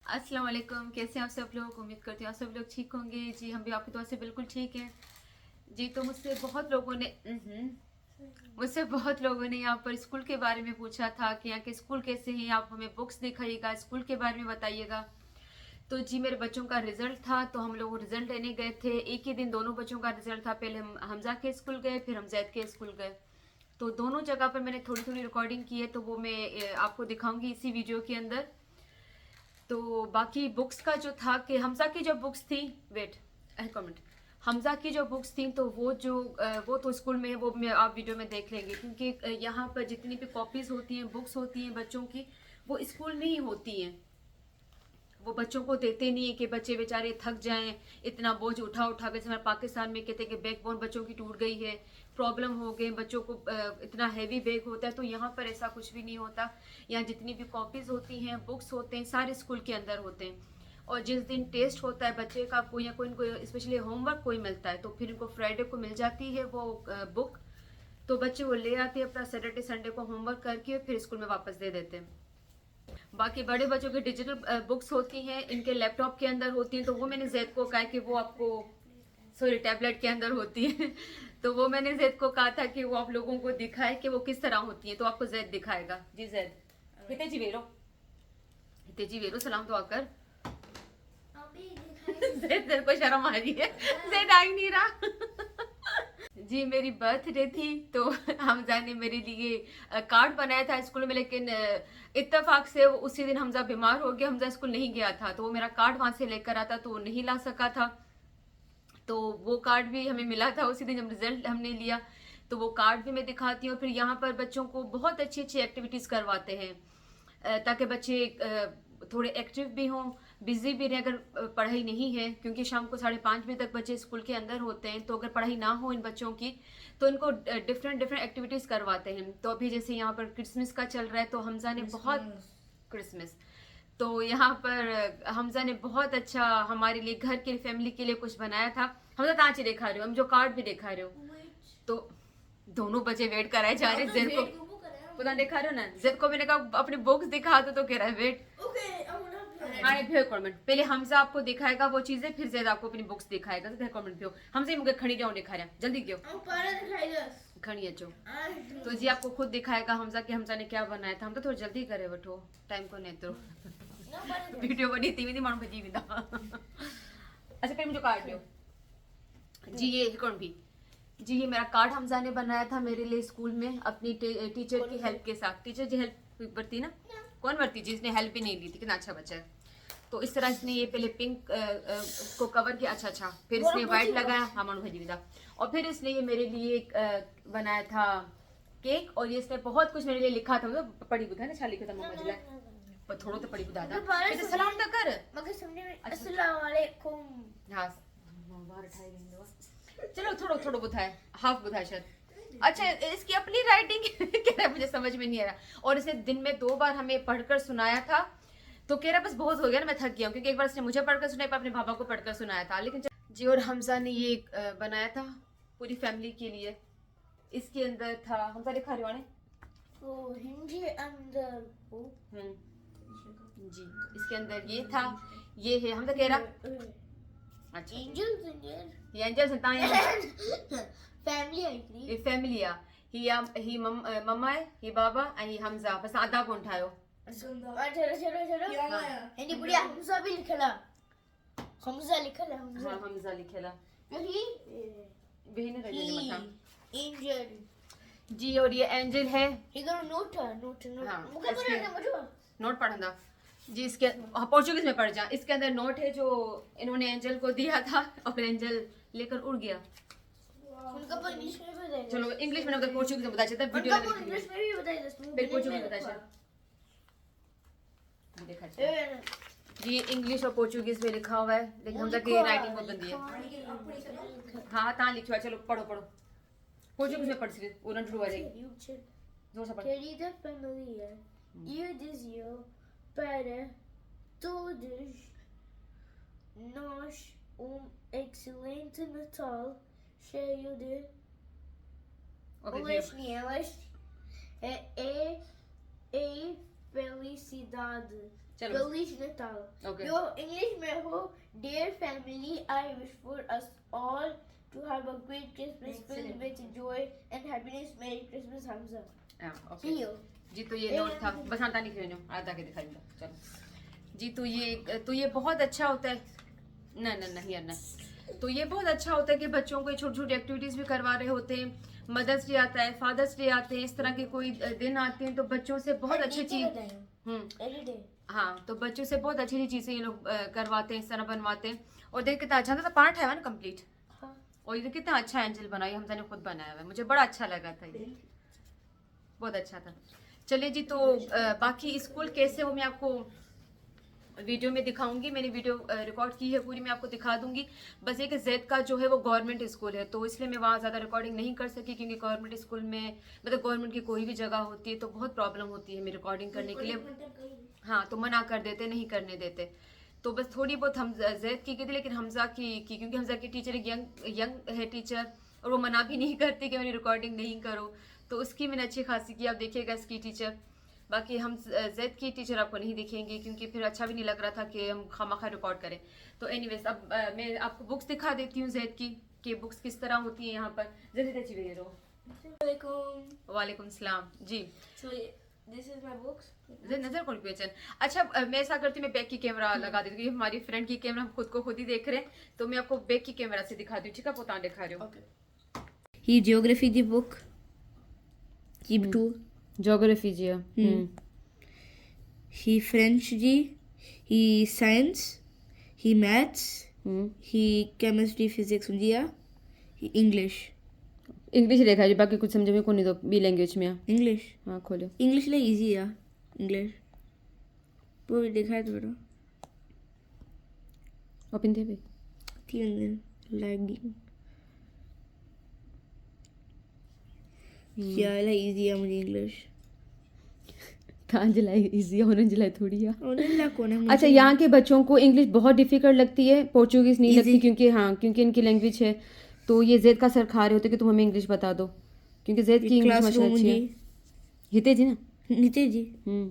अस्सलाम वालेकुम। कैसे हैं आप सब लोग? उम्मीद करती हूँ आप सब लोग ठीक होंगे। जी हम भी आपकी दुआ से बिल्कुल ठीक हैं। जी तो मुझसे बहुत लोगों ने यहाँ पर स्कूल के बारे में पूछा था कि यहाँ के स्कूल कैसे हैं, आप हमें बुक्स दिखाइएगा, स्कूल के बारे में बताइएगा। तो जी मेरे बच्चों का रिजल्ट था, तो हम लोग रिजल्ट लेने गए थे। एक ही दिन दोनों बच्चों का रिजल्ट था। पहले हम हमजा के स्कूल गए, फिर हम जैद के स्कूल गए। तो दोनों जगह पर मैंने थोड़ी थोड़ी रिकॉर्डिंग की है, तो वो मैं आपको दिखाऊंगी इसी वीडियो के अंदर। तो बाकी बुक्स का जो था कि हमजा की जो बुक्स थी, वेट कमेंट, हमजा की जो बुक्स थी तो वो तो स्कूल में है, वो मैं आप वीडियो में देख लेंगे। क्योंकि यहाँ पर जितनी भी कॉपीज होती हैं, बुक्स होती हैं बच्चों की, वो स्कूल में ही होती हैं। वो बच्चों को देते नहीं है कि बच्चे बेचारे थक जाएं, इतना बोझ उठा उठा के। हमारे पाकिस्तान में कहते हैं कि बैकबोन बच्चों की टूट गई है, प्रॉब्लम हो गई बच्चों को, इतना हैवी बैग होता है। तो यहाँ पर ऐसा कुछ भी नहीं होता। यहाँ जितनी भी कॉपीज होती हैं, बुक्स होते हैं, सारे स्कूल के अंदर होते हैं। और जिस दिन टेस्ट होता है बच्चे का, कोई या कोई इनको स्पेशली होमवर्क कोई मिलता है, तो फिर इनको फ्राइडे को मिल जाती है वो बुक। तो बच्चे वो ले आते हैं अपना सैटरडे संडे को होमवर्क करके, फिर स्कूल में वापस दे देते हैं। बाकी बड़े बच्चों की डिजिटल बुक्स होती हैं, इनके लैपटॉप के अंदर होती हैं। तो वो मैंने जैद को कहा कि वो आपको, सॉरी, टैबलेट के अंदर होती है। तो वो मैंने जैद को कहा था कि वो आप लोगों को दिखाए कि वो किस तरह होती हैं। तो आपको जैद दिखाएगा। जी जैद, हिते जी वेरो, हिते जी वेरो, सलाम तो आकर। जैद तेरे को शर्म आ रही है, जैद आ ही नहीं रहा। जी मेरी बर्थडे थी, तो हमजा ने मेरे लिए कार्ड बनाया था स्कूल में, लेकिन इत्तेफाक से उसी दिन हमजा बीमार हो गया। हमजा स्कूल नहीं गया था, तो वो मेरा कार्ड वहां से लेकर आता, तो वो नहीं ला सका था। तो वो कार्ड भी हमें मिला था उसी दिन जब रिजल्ट हमने लिया। तो वो कार्ड भी मैं दिखाती हूँ। फिर यहाँ पर बच्चों को बहुत अच्छी अच्छी एक्टिविटीज करवाते हैं, ताकि बच्चे थोड़े एक्टिव भी हों, बिजी भी रहें। अगर पढ़ाई नहीं है, क्योंकि शाम को 5:30 बजे तक बच्चे स्कूल के अंदर होते हैं, तो अगर पढ़ाई ना हो इन बच्चों की, तो इनको डिफरेंट डिफरेंट एक्टिविटीज करवाते हैं। तो अभी जैसे यहाँ पर क्रिसमस का चल रहा है, तो हमजा ने बहुत, क्रिसमस, तो यहाँ पर हमजा ने बहुत अच्छा हमारे लिए, घर के लिए, फैमिली के लिए कुछ बनाया था। हमजा तांचे दिखा रहे हो, हम जो कार्ड भी दिखा रहे हो। तो दोनों बच्चे वेट कराए जा रहे। जेड को पता दिखा रहे हो ना, जेड को मैंने कहा अपनी बुक्स दिखा दो, तो कह रहा है वेट। हाँ भेड़ कमेंट, पहले हमजा आपको दिखाएगा वो चीजें, फिर जेद आपको अपनी बुक्स दिखाएगा। तो भेड़ कमेंट पियो हमसे मुझे खड़ी जाओ दिखा रहा, जल्दी क्यों खड़ी अच्छो। तो जी आपको खुद दिखाएगा हमजा कि हमजा ने क्या बनाया था। हम तो थोड़ी जल्दी करे बैठो, टाइम को नहीं तो वीडियो बनी थी मेरी मानो जी विदा। अच्छा फिर मुझे काट लो। जी ये कौन भी, जी ये मेरा कार्ड हमजा ने बनाया था मेरे लिए स्कूल में, अपनी टीचर की हेल्प के साथ। टीचर जी हेल्प बरती ना, कौन बरती जी, इसने हेल्प भी नहीं दी थी, कितना अच्छा बच्चा है। तो इस तरह इसने ये पहले पिंक को कवर किया, अच्छा, फिर इसने व्हाइट लगाया, हमारे भजी विदा। और फिर इसने ये मेरे लिए बनाया था केक, और ये इसने बहुत कुछ मेरे लिए लिखा था। मतलब पढ़ी बुधा ना, छा लिखा था मम्मा जिला, पर थोड़ा तो पढ़ी बुधा था। फिर सलाम तो कर, मगर समझे में अस्सलाम वालेकुम। हाँ बाहर उठाई गई, चलो थोड़ा थोड़ा बुधा है, हाफ बुधा शायद। अच्छा इसकी अपनी राइटिंग कह रहा है, मुझे समझ में नहीं आ रहा। और इसने दिन में 2 बार हमें पढ़कर सुनाया था। तो कह रहा बस बहुत हो गया ना, मैं थक गया हूँ, क्योंकि एक बार इसने मुझे पढ़कर सुनाया, अपने पापा को पढ़कर सुनाया था। लेकिन जी, और हमजा ने ये बनाया था पूरी फैमिली के लिए। इसके अंदर था, हमजा लिखा रहे वाले वो हिंदी अंदर वो जी, इसके अंदर ये था, ये है हमजा कह रहा। अच्छा एंजल्स इंडियन ये एंजल्स हैं ताई फैमिली है इतनी ये फैमिली आ ही मम्मा है, ही बाबा ऐं ही हमजा, बस आधा कोन ठायो। चलो हिंदी बुढ़िया हमजा भी लिखला, हमजा लिखला, हमजा हाँ हमजा लिखेला ही बहन रही मथा एंजल जी। और ये एंजल है, इधर नोट हाँ, मुझे पता है मुझे नोट पढ़ना जी। इसके पोर्चुगीज में पढ़ जा, इसके अंदर नोट है जो इन्होंने एंजल को दिया था, और एंजल लेकर उड़ गया। उनका पर इंग्लिश में बताइए। चलो इंग्लिश में मतलब पोर्चुगीज में बता चलता है, वीडियो उनका पर इंग्लिश में भी बताइए दोस्तों, फिर पोर्चुगीज बता चल देखा जी। ये इंग्लिश और पोर्चुगीज में लिखा हुआ है, लेकिन हम तक ये राइटिंग बहुत गंदी है। हाँ हाँ लिखवा, चलो पढ़ो पढ़ो, पोर्चुगीज में पढ़ सकते वो ना शुरू आ जाएगी, जोर से पढ़। Querida família, eu dizia para todos nós excelente Natal cheio de boas nelas e felicidade. चलो Feliz Natal. Okay. Yo English में हो, dear family, I wish for us all to have a great Christmas filled with joy and happiness. Merry Christmas, Hamza. Okay See you. जी तो ये note था, बस आटा नहीं खेलने आधा के दिखाई दो। चलो जी तो ये बहुत अच्छा होता है ना ना नहीं यार ना, तो ये बहुत अच्छा होता है कि बच्चों को छोटी छोटी एक्टिविटीज भी करवा रहे होते हैं। मदर्स डे आता है, फादर्स डे आते हैं, इस तरह के कोई दिन आते हैं तो बच्चों से बहुत अच्छी चीज Every day. हाँ, तो बच्चों से बहुत अच्छी अच्छी चीजें ये लोग करवाते हैं, इस तरह बनवाते हैं। और देख कितना अच्छा था, पार्ट है ना कंप्लीट। हाँ. और ये कितना अच्छा एंजल बना, ये हमजा ने खुद बनाया हुआ है, मुझे बड़ा अच्छा लगा था ये, बहुत अच्छा था। चलिए जी, तो बाकी स्कूल कैसे हो मैं आपको वीडियो में दिखाऊंगी, मैंने वीडियो रिकॉर्ड की है पूरी, मैं आपको दिखा दूंगी। बस ये कि जैद का जो है वो गवर्नमेंट स्कूल है, तो इसलिए मैं वहाँ ज़्यादा रिकॉर्डिंग नहीं कर सकी, क्योंकि गवर्नमेंट स्कूल में मतलब गवर्नमेंट की कोई भी जगह होती है तो बहुत प्रॉब्लम होती है हमें रिकॉर्डिंग करने के लिए। हाँ, तो मना कर देते, नहीं करने देते। तो बस थोड़ी बहुत हम जैद की थी, लेकिन हमजा की क्योंकि हमजा की टीचर एक यंग है टीचर, और वो मना भी नहीं करती कि मेरी रिकॉर्डिंग नहीं करो, तो उसकी मैंने अच्छी खासी की, आप देखिएगा इसकी टीचर। बाकी हम जैद की टीचर आपको नहीं दिखेंगे, क्योंकि फिर अच्छा भी नहीं लग रहा था कि हम खामखा रिकॉर्ड करें। तो एनीवेज अब मैं आपको बुक्स दिखा देती हूँ जैद की, कि बुक्स किस तरह होती है यहाँ पर। जल्दी अच्छी वे Assalamualaikum. वालेकुम सलाम जी। So this is my books. नजर कौन पहचान। अच्छा मैं ऐसा करती हूँ, मैं बैक की कैमरा लगा देती हूँ, हमारी फ्रंट की कैमरा हम खुद को खुद ही देख रहे हैं, तो मैं आपको बैक की कैमरा से दिखा दी, ठीक है, पोता दिखा रही हूँ। Okay. He geography the book. Keep two. Geography जी। He French जी. He science. He maths. He chemistry physics दिया. He English. इंग्लिश देखा जी, बाकी कुछ समझ में को नहीं, दो बी लैंग्वेज में। English. हाँ खोलो। English ले easy या. English. वो भी देखा है तो बड़ा. ओपन दे भाई। तीन दिन lagging. क्या है easy है मुझे English. कहाँ जलाई इजी, होने जलाई थोड़ी है। उन्हें कौन है? अच्छा, यहाँ के बच्चों को इंग्लिश बहुत डिफिकल्ट लगती है, पोर्चुगीज नहीं लगती, क्योंकि हाँ क्योंकि इनकी लैंग्वेज है। तो ये जैद का सर खा रहे होते कि तुम हमें इंग्लिश बता दो, क्योंकि जैद की इंग्लिश माशाल्लाह अच्छी है। हिते जी ना, नीचे जी।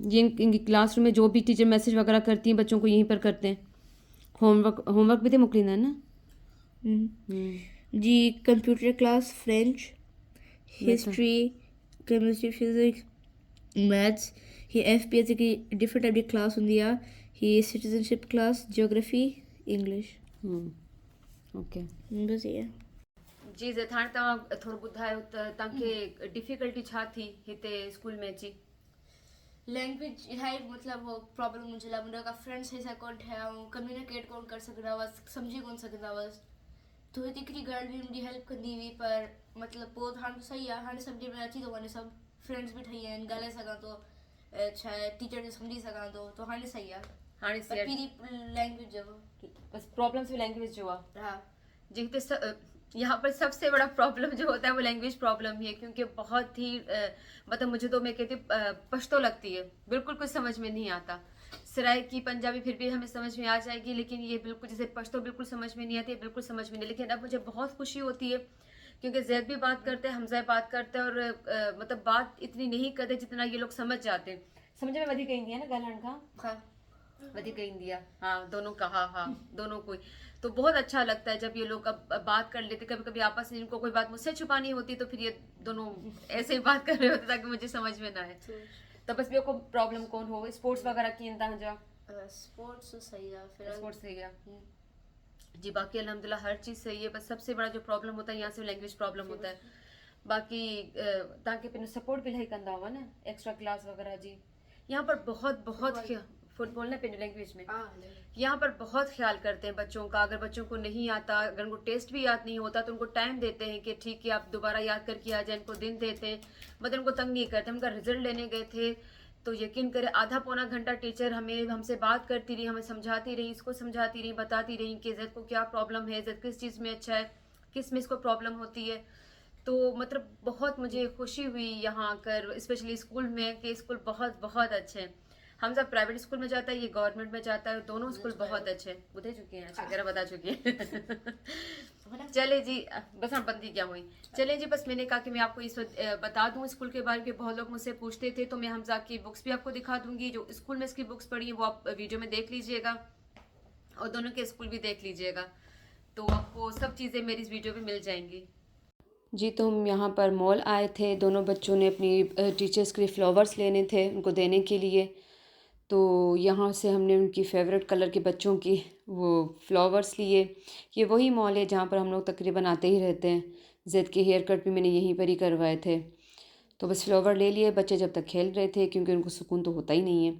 ये इनकी क्लासरूम में जो भी टीचर मैसेज वगैरह करती हैं बच्चों को यहीं पर करते हैं। होमवर्क भी थे मुकरीना है ना जी। Computer class, French, history, chemistry, physics, maths. ही FPS की डिफरेंट टाइप की क्लास होंदी आ। ही citizenship class, geography, English. Okay बस ये जी। जथाण तव्हां थोरो ॿुधायो त तव्हांखे डिफिकल्टी छा थी हिते स्कूल में अची? लैंग्वेज इलाही मतलब वो प्रॉब्लम मुझे ला मुंहिंजा का फ्रेंड्स ऐसा कोन ठहिया ऐं कम्युनिकेट कोन करे सघंदा हुअसि, सम्झी कोन सघंदा हुअसि। तो हिते हिकिड़ी गर्ल बि मुंहिंजी हेल्प कंदी हुई, पर मतलब पोइ हाणे सही आहे, हाणे सम्झ में अची थो वञे, सभु फ्रेंड्स बि ठही विया आहिनि, ॻाल्हाए सघां थो, छा आहे टीचर खे सम्झी सघां थो, तो हाणे सही आहे। हाणे पर पहिरीं लैंग्वेज जो बस प्रॉब्लम्स भी लैंग्वेज जो आहे। हा। जी हिते यहाँ पर सबसे बड़ा प्रॉब्लम जो होता है वो लैंग्वेज प्रॉब्लम ही है, क्योंकि बहुत ही मतलब मुझे तो मैं कहती पश्तो लगती है, बिल्कुल कुछ समझ में नहीं आता। सराय की पंजाबी फिर भी हमें समझ में आ जाएगी, लेकिन ये बिल्कुल जैसे पश्तो बिल्कुल समझ में नहीं आती, बिल्कुल समझ में नहीं। लेकिन अब मुझे बहुत खुशी होती है, क्योंकि जैद भी बात करते हैं, हमजा बात करते हैं, और मतलब बात इतनी नहीं करते जितना ये लोग समझ जाते हैं। समझ में वधिक ईंदी है ना ॻाल्हाइण खां, वधिक ईंदी आहे। हाँ दोनों का, हाँ दोनों को। तो बहुत अच्छा लगता है जब ये लोग अब बात कर लेते। कभी कभी आपस में इनको कोई बात मुझसे छुपानी होती तो फिर ये दोनों ऐसे ही बात कर रहे होते ताकि मुझे समझ में ना आए। तो बस मेरे को प्रॉब्लम कौन हो, स्पोर्ट्स वगैरह की तव्हांजा? स्पोर्ट्स सही आहे, फिर स्पोर्ट्स सही आहे जी। बाकी अल्हम्दुलिल्लाह हर चीज़ सही है, बस सबसे बड़ा जो प्रॉब्लम होता है यहाँ से लैंग्वेज प्रॉब्लम होता है। बाकी तव्हांखे पंहिंजो सपोर्ट भी इलाही कंदा हुआ ना, एक्स्ट्रा क्लास वगैरह जी। यहाँ पर बहुत फुटबॉल ना पंहिंजो लैंग्वेज में यहाँ पर बहुत ख्याल करते हैं बच्चों का। अगर बच्चों को नहीं आता, अगर उनको टेस्ट भी याद नहीं होता तो उनको टाइम देते हैं कि ठीक है आप दोबारा याद करके आ जाए, इनको दिन देते हैं, मतलब उनको तंग नहीं करते। उनका रिजल्ट लेने गए थे तो यकीन करें आधा पौना घंटा टीचर हमसे बात करती रही, हमें समझाती रही, इसको समझाती रही, बताती रही कि जैद को क्या प्रॉब्लम है, जैद किस चीज़ में अच्छा है, किस में इसको प्रॉब्लम होती है। तो मतलब बहुत मुझे खुशी हुई यहाँ आकर, स्पेशली स्कूल में, कि स्कूल बहुत अच्छे हैं। हमजा प्राइवेट स्कूल में जाता है, ये गवर्नमेंट में जाता है, दोनों स्कूल बहुत अच्छे हैं। बता चुके हैं, अच्छा वगैरह बता चुके हैं। चले जी, बस हम बंदी क्या हुई। चले जी, बस मैंने कहा कि मैं आपको इस वक्त बता दूं स्कूल के बारे में, बहुत लोग मुझसे पूछते थे, तो मैं हमजा की बुक्स भी आपको दिखा दूंगी। जो स्कूल में इसकी बुक्स पढ़ी हैं वो आप वीडियो में देख लीजिएगा, और दोनों के स्कूल भी देख लीजिएगा, तो आपको सब चीज़ें मेरी इस वीडियो में मिल जाएंगी। जी, तो हम यहाँ पर मॉल आए थे, दोनों बच्चों ने अपनी टीचर्स के लिए फ्लावर्स लेने थे उनको देने के लिए। तो यहाँ से हमने उनकी फ़ेवरेट कलर के बच्चों की वो फ्लावर्स लिए। ये वही मॉल है जहाँ पर हम लोग तकरीबन आते ही रहते हैं। ज़ैद के हेयर कट भी मैंने यहीं पर ही करवाए थे। तो बस फ्लावर ले लिए, बच्चे जब तक खेल रहे थे, क्योंकि उनको सुकून तो होता ही नहीं है।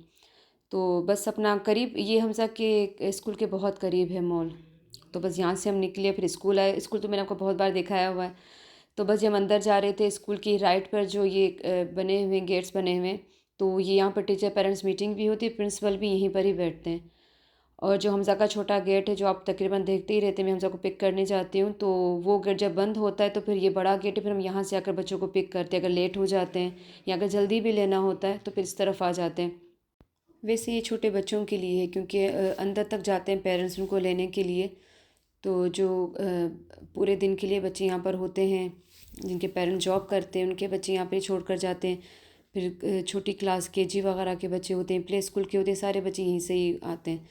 तो बस अपना करीब, ये हमजा के स्कूल के बहुत करीब है मॉल। तो बस यहाँ से हम निकले, फिर स्कूल आए। स्कूल तो मैंने आपको बहुत बार दिखाया हुआ है। तो बस जब हम अंदर जा रहे थे, स्कूल की राइट पर जो ये बने हुए गेट्स बने हुए हैं, तो ये यहाँ पर टीचर पेरेंट्स मीटिंग भी होती है, प्रिंसिपल भी यहीं पर ही बैठते हैं। और जो हमजा का छोटा गेट है जो आप तकरीबन देखते ही रहते हैं, मैं हमजा को पिक करने जाती हूँ, तो वो गेट जब बंद होता है तो फिर ये बड़ा गेट है, फिर हम यहाँ से आकर बच्चों को पिक करते हैं। अगर लेट हो जाते हैं या अगर जल्दी भी लेना होता है तो फिर इस तरफ आ जाते हैं। वैसे ये छोटे बच्चों के लिए है, क्योंकि अंदर तक जाते हैं पेरेंट्स उनको लेने के लिए। तो जो पूरे दिन के लिए बच्चे यहाँ पर होते हैं, जिनके पेरेंट्स जॉब करते हैं, उनके बच्चे यहाँ पर ही छोड़ कर जाते हैं। फिर छोटी क्लास KG वगैरह के बच्चे होते हैं, प्ले स्कूल के होते हैं, सारे बच्चे यहीं से ही आते हैं।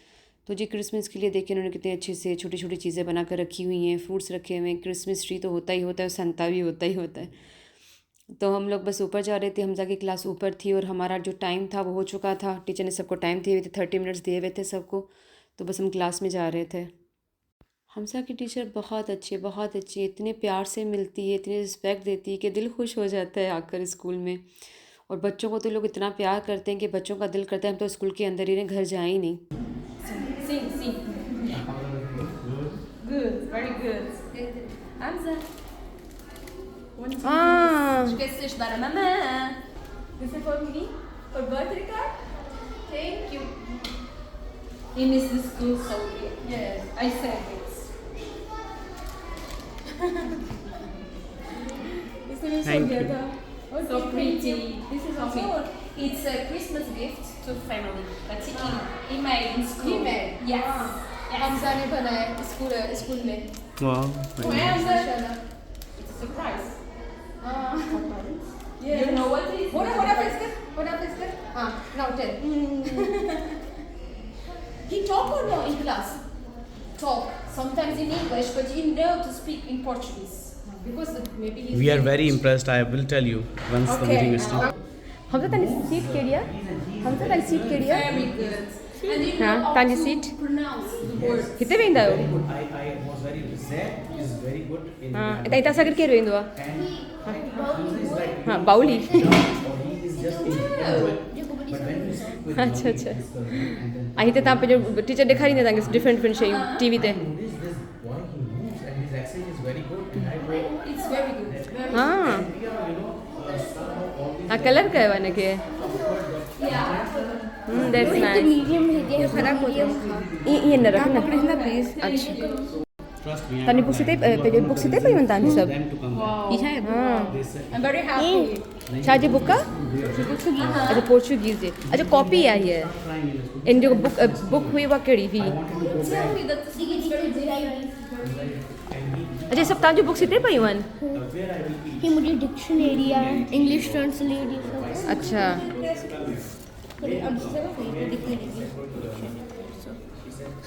तो जी क्रिसमस के लिए देखिए उन्होंने कितने अच्छे से छोटी छोटी चीज़ें बना कर रखी हुई हैं, फ्रूट्स रखे हुए हैं, क्रिसमस ट्री तो होता ही होता है, संता भी होता ही होता है। तो हम लोग बस ऊपर जा रहे थे, हमजा की क्लास ऊपर थी और हमारा जो टाइम था वो हो चुका था। टीचर ने सबको टाइम दिए हुए थे, 30 मिनट्स दिए हुए थे सबको। तो बस हम क्लास में जा रहे थे। हमजा की टीचर बहुत अच्छी, इतने प्यार से मिलती है, इतनी रिस्पेक्ट देती है कि दिल खुश हो जाता है आकर स्कूल में। और बच्चों को तो लोग इतना प्यार करते हैं कि बच्चों का दिल करता है हम तो स्कूल के अंदर ही रहें, घर जाए ही नहीं। Sing. Good, very good. Hamza. Esqueceste de dar a mamã. This is for me, for birthday card. Thank you. He missed the school so weird. Yes, I said it. इसने सो गया था। So pretty. This is for me. It's a Christmas gift to family. But he made in school. He made? Yes. Hamza ने बनाया school में। Wow. माशाल्लाह। It's a surprise. Yeah. You know what it is? What is this? Now tell. He talk or no in class? Talk. Sometimes in English, but he know to speak in Portuguese. Because maybe he's We are very impressed. I will tell you once the meeting is done. Hamza तनी seat केड़िया? Hamza तनी seat केड़िया? Very good. And you हाँ, know how thank you, to sit. pronounce the words. किथे वेंदा आयो? I was very Z is very good in हाँ, इता सागर केर वेंदो आ? Hamza is like हाँ, बाउली। or he is just in but when you speak with अच्छा, अच्छा। this girl, and then आ हिते ता पे जो टीचर दिखाई नहीं देंगे डिफरेंट शयूं टीवी ते। notice this boy he moves and his accent is very good and I know It's very good. Very हाँ, and we are somehow always आ कलर का है वाने के। That's nice. medium है खराब हो जाएगा। ये न रखना। प्लीज। अच्छा। trust me. तनी बुक्स ते पे बुक्स ते पे मंता नहीं सब। them to come. ये है। हाँ। They said I'm very happy. छाजे बुक का? अच्छा पोर्चुगीज है। अच्छा कॉपी आई है। crying in the school. इन जो बुक हुई वो केड़ी हुई? I wanted to go Tell back me that the thing is very good. and he अच्छा सब तांजो बुक्स ते पई one? where I will be. कि मुझे डिक्शनरी या इंग्लिश ट्रांसलेट ये सब अच्छा।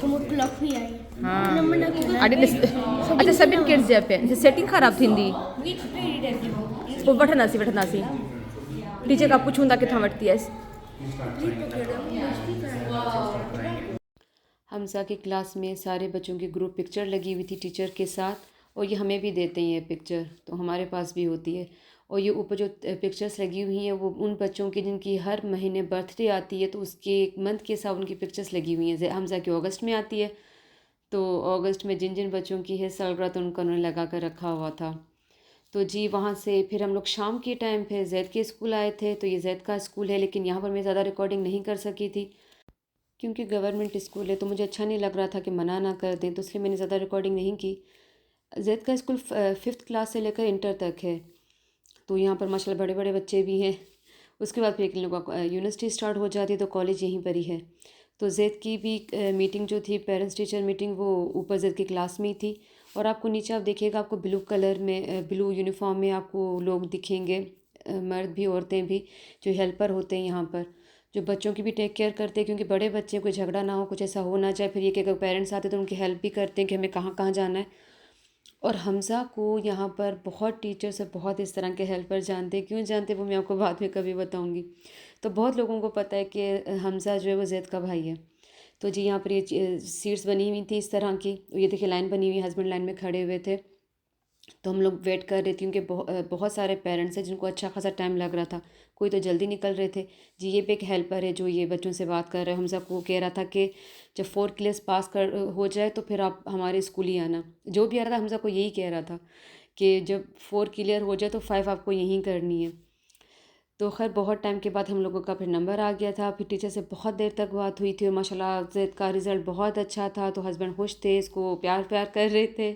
मुतलक भी आई हाँ। नंबर ना के अरे अच्छा सभिनि किड्स जे पे सेटिंग ख़राब थींदी। विच पीरियड एवरीवन पोइ वठंदासीं। टीचर खां पुछूं था किथां वरिती आयसि। हमजा की क्लास में सारे बच्चों की ग्रुप पिक्चर लगी हुई थी टीचर के साथ, और ये हमें भी देते हैं ये पिक्चर, तो हमारे पास भी होती है। और ये ऊपर जो पिक्चर्स लगी हुई हैं वो उन बच्चों की जिनकी हर महीने बर्थडे आती है, तो उसके एक मंथ के साथ उनकी पिक्चर्स लगी हुई हैं। हमजा की अगस्त में आती है, तो अगस्त में जिन जिन बच्चों की है सालगिरह तो उनका उन्होंने लगा कर रखा हुआ था। तो जी वहाँ से फिर हम लोग शाम के टाइम पे ज़ैद के स्कूल आए थे। तो ये ज़ैद का स्कूल है, लेकिन यहाँ पर मैं ज़्यादा रिकॉर्डिंग नहीं कर सकी थी क्योंकि गवर्नमेंट स्कूल है, तो मुझे अच्छा नहीं लग रहा था कि मना ना कर दें, तो इसलिए मैंने ज़्यादा रिकॉर्डिंग नहीं की। ज़ैद का स्कूल 5th क्लास से लेकर इंटर तक है, तो यहाँ पर माशाल्लाह बड़े बड़े बच्चे भी हैं उसके बाद फिर एक लोगों का यूनिवर्सिटी स्टार्ट हो जाती है, तो कॉलेज यहीं पर ही है। तो जैद की भी मीटिंग जो थी, पेरेंट्स टीचर मीटिंग, वो ऊपर जैद की क्लास में ही थी। और आपको नीचे आप देखिएगा, आपको ब्लू कलर में, ब्लू यूनिफॉर्म में आपको लोग दिखेंगे, मर्द भी औरतें भी, जो हेल्पर होते हैं यहाँ पर, जो बच्चों की भी टेक केयर करते हैं, क्योंकि बड़े बच्चे कोई झगड़ा ना हो, कुछ ऐसा हो ना जाए, फिर ये कि अगर पेरेंट्स आते तो उनकी हेल्प भी करते हैं कि हमें कहाँ कहाँ जाना है। और हमज़ा को यहाँ पर बहुत टीचर्स और बहुत इस तरह के हेल्पर जानते हैं। क्यों जानते हैं वो मैं आपको बाद में कभी बताऊँगी। तो बहुत लोगों को पता है कि हमज़ा जो है वो जैद का भाई है। तो जी यहाँ पर ये सीट्स बनी हुई थी इस तरह की, ये देखिए लाइन बनी हुई, हस्बैंड लाइन में खड़े हुए थे। तो हम लोग वेट कर रहे थे, क्योंकि बहुत सारे पेरेंट्स हैं जिनको अच्छा खासा टाइम लग रहा था, कोई तो जल्दी निकल रहे थे। जी ये भी एक हेल्पर है जो ये बच्चों से बात कर रहे हैं। हम सबको कह रहा था कि जब 4 क्लास पास कर हो जाए तो फिर आप हमारे स्कूल ही आना। जो भी आ रहा था हम सबको यही कह रहा था कि जब 4 क्लियर हो जाए तो 5 आपको यहीं करनी है। तो खैर बहुत टाइम के बाद हम लोगों का फिर नंबर आ गया था। फिर टीचर से बहुत देर तक बात हुई थी और माशाल्लाह जैद का रिज़ल्ट बहुत अच्छा था। तो हस्बैंड खुश थे, इसको प्यार प्यार कर रहे थे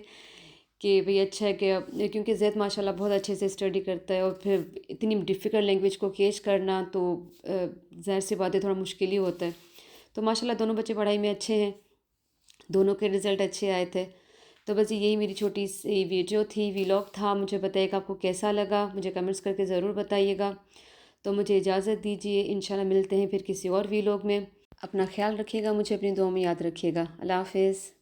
कि भाई अच्छा है कि, क्योंकि जैद माशाल्लाह बहुत अच्छे से स्टडी करता है, और फिर इतनी डिफ़िकल्ट लैंग्वेज को कैच करना तो ज़ाहिर सी बात है थोड़ा मुश्किल ही होता है। तो माशाल्लाह दोनों बच्चे पढ़ाई में अच्छे हैं, दोनों के रिज़ल्ट अच्छे आए थे। तो बस यही मेरी छोटी सी वीडियो थी, व्लॉग था। मुझे बताइएगा आपको कैसा लगा, मुझे कमेंट्स करके ज़रूर बताइएगा। तो मुझे इजाज़त दीजिए, इंशाल्लाह मिलते हैं फिर किसी और व्लॉग में। अपना ख्याल रखिएगा, मुझे अपनी दुआ में याद रखिएगा। अल्लाह हाफ़िज़।